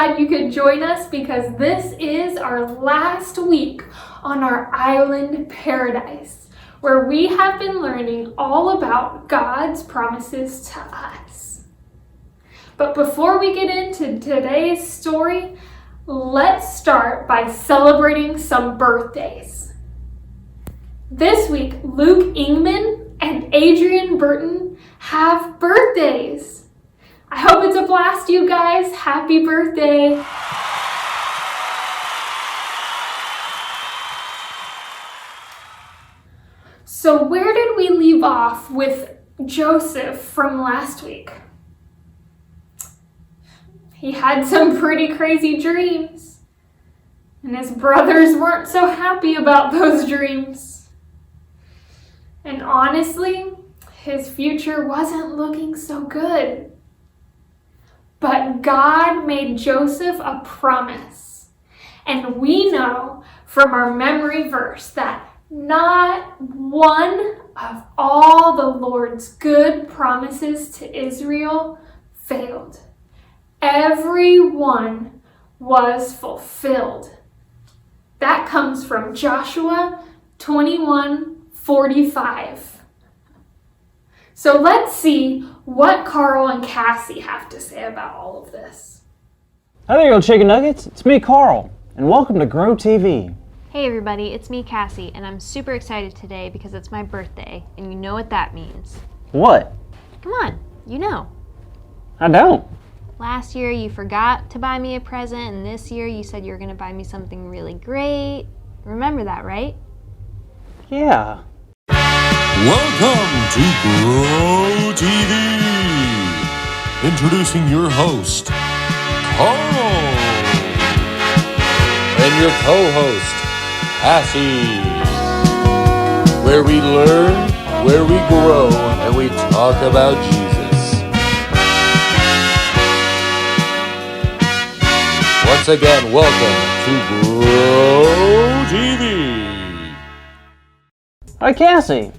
glad you could join us because this is our last week on our island paradise, where we have been learning all about God's promises to us. But before we get into today's story, let's start by celebrating some birthdays. This week, Luke Ingman and Adrian Burton have birthdays. I hope it's a blast, you guys. Happy birthday. So where did we leave off with Joseph from last week? He had some pretty crazy dreams, and his brothers weren't so happy about those dreams. And honestly, his future wasn't looking so good. But God made Joseph a promise. And we know from our memory verse that not one of all the Lord's good promises to Israel failed. Every one was fulfilled. That comes from Joshua 21:45. So let's see what Carl and Cassie have to say about all of this. Hi there, you chicken nuggets. It's me, Carl, and welcome to Grow TV. Hey everybody, it's me, Cassie, and I'm super excited today because it's my birthday, and you know what that means. What? Come on, you know. I don't. Last year you forgot to buy me a present, and this year you said you were going to buy me something really great. Remember that, right? Yeah. Welcome to Grow TV. Introducing your host, Carl. And your co-host, Cassie. Where we learn, where we grow, and we talk about Jesus. Once again, welcome to Grow TV. Hi, Cassie.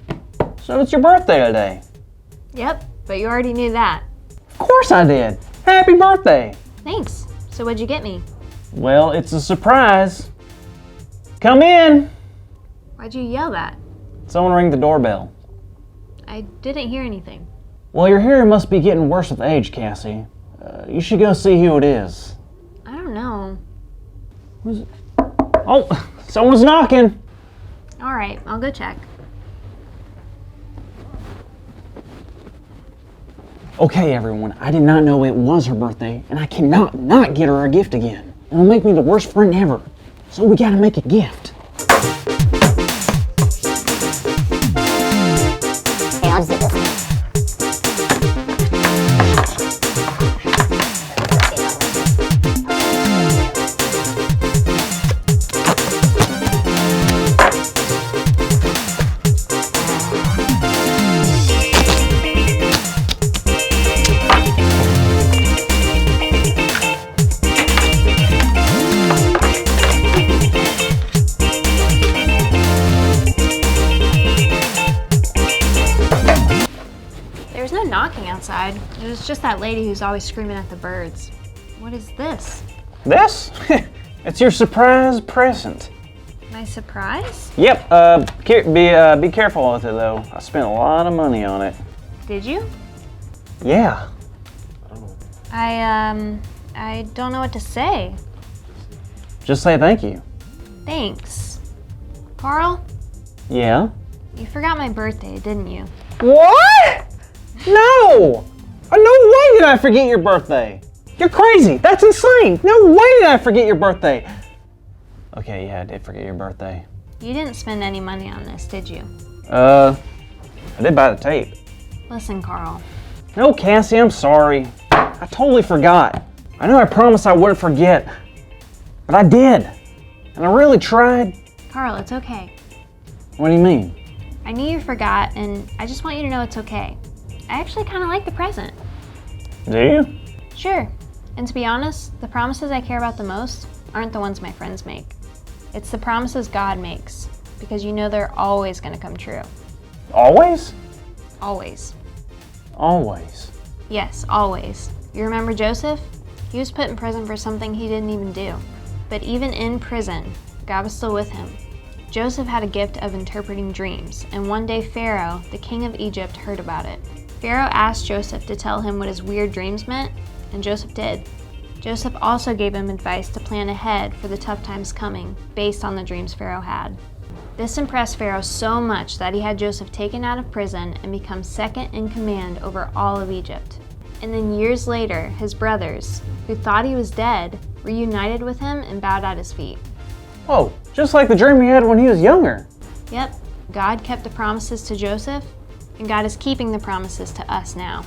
So it's your birthday today. Yep, but you already knew that. Of course I did. Happy birthday. Thanks. So what'd you get me? Well, it's a surprise. Come in. Why'd you yell that? Someone ring the doorbell. I didn't hear anything. Well, your hearing must be getting worse with age, Cassie. You should go see who it is. I don't know. Who's it? Oh, someone's knocking. All right, I'll go check. Okay, everyone, I did not know it was her birthday, and I cannot not get her a gift again. It'll make me the worst friend ever. So we gotta make a gift. Hey, I'll just do this. There's no knocking outside. It was just that lady who's always screaming at the birds. What is this? This? It's your surprise present. My surprise? Yep, be careful with it though. I spent a lot of money on it. Did you? Yeah. I don't know what to say. Just say thank you. Thanks. Carl, Yeah? you forgot my birthday, didn't you? What? No! No way did I forget your birthday! You're crazy! That's insane! No way did I forget your birthday! Okay, yeah, I did forget your birthday. You didn't spend any money on this, did you? I did buy the tape. Listen, Carl. No, Cassie, I'm sorry. I totally forgot. I know I promised I wouldn't forget, but I did. And I really tried. Carl, it's okay. What do you mean? I knew you forgot, and I just want you to know it's okay. I actually kind of like the present. Do you? Sure. And to be honest, the promises I care about the most aren't the ones my friends make. It's the promises God makes, because you know they're always going to come true. Always? Always. Always. Yes, always. You remember Joseph? He was put in prison for something he didn't even do. But even in prison, God was still with him. Joseph had a gift of interpreting dreams, and one day Pharaoh, the king of Egypt, heard about it. Pharaoh asked Joseph to tell him what his weird dreams meant, and Joseph did. Joseph also gave him advice to plan ahead for the tough times coming, based on the dreams Pharaoh had. This impressed Pharaoh so much that he had Joseph taken out of prison and become second in command over all of Egypt. And then years later, his brothers, who thought he was dead, reunited with him and bowed at his feet. Whoa, just like the dream he had when he was younger. Yep, God kept the promises to Joseph, and God is keeping the promises to us now.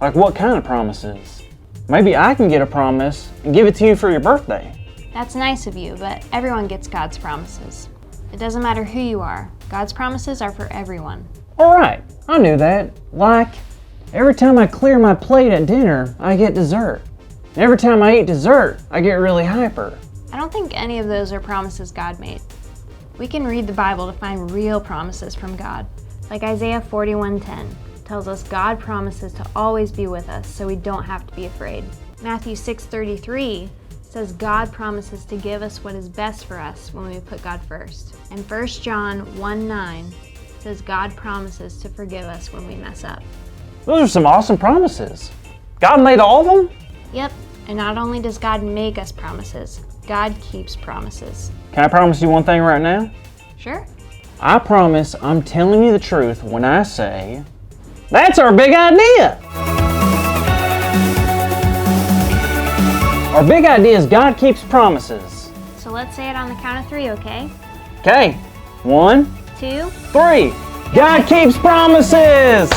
Like what kind of promises? Maybe I can get a promise and give it to you for your birthday. That's nice of you, but everyone gets God's promises. It doesn't matter who you are. God's promises are for everyone. Alright, I knew that. Like, every time I clear my plate at dinner, I get dessert. And every time I eat dessert, I get really hyper. I don't think any of those are promises God made. We can read the Bible to find real promises from God. Like Isaiah 41:10 tells us God promises to always be with us so we don't have to be afraid. Matthew 6:33 says God promises to give us what is best for us when we put God first. And 1 John 1:9 says God promises to forgive us when we mess up. Those are some awesome promises. God made all of them? Yep, and not only does God make us promises, God keeps promises. Can I promise you one thing right now? Sure? I promise I'm telling you the truth when I say, that's our big idea! Our big idea is God keeps promises. So let's say it on the count of 3, okay? Okay, 1, 2, 3. God keeps promises!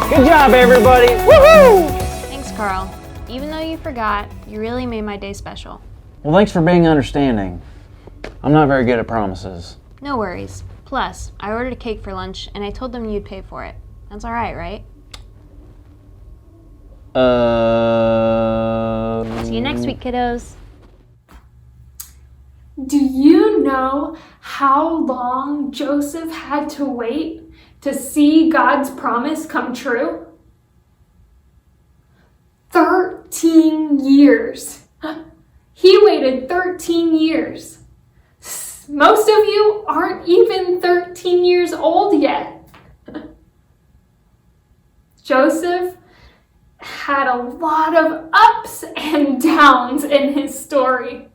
Good job, everybody! Woohoo! Thanks, Carl. Even though you forgot, you really made my day special. Well, thanks for being understanding. I'm not very good at promises. No worries. Plus, I ordered a cake for lunch and I told them you'd pay for it. That's alright, right? See you next week, kiddos. Do you know how long Joseph had to wait to see God's promise come true? 13 years. He waited 13 years. Most of you aren't even 13 years old yet. Joseph had a lot of ups and downs in his story.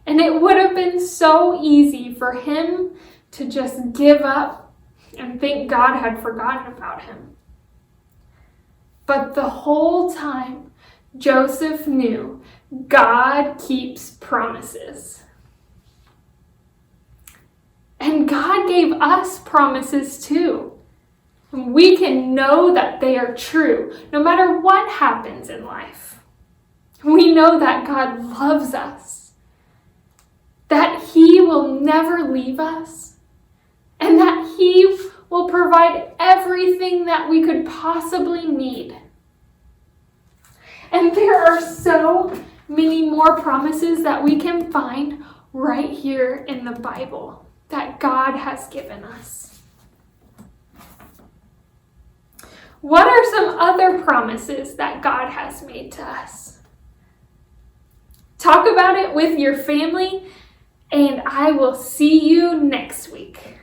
And it would have been so easy for him to just give up and think God had forgotten about him. But the whole time, Joseph knew God keeps promises. And God gave us promises too. We can know that they are true no matter what happens in life. We know that God loves us, that He will never leave us, and that He will provide everything that we could possibly need. And there are so many more promises that we can find right here in the Bible that God has given us. What are some other promises that God has made to us? Talk about it with your family, and I will see you next week.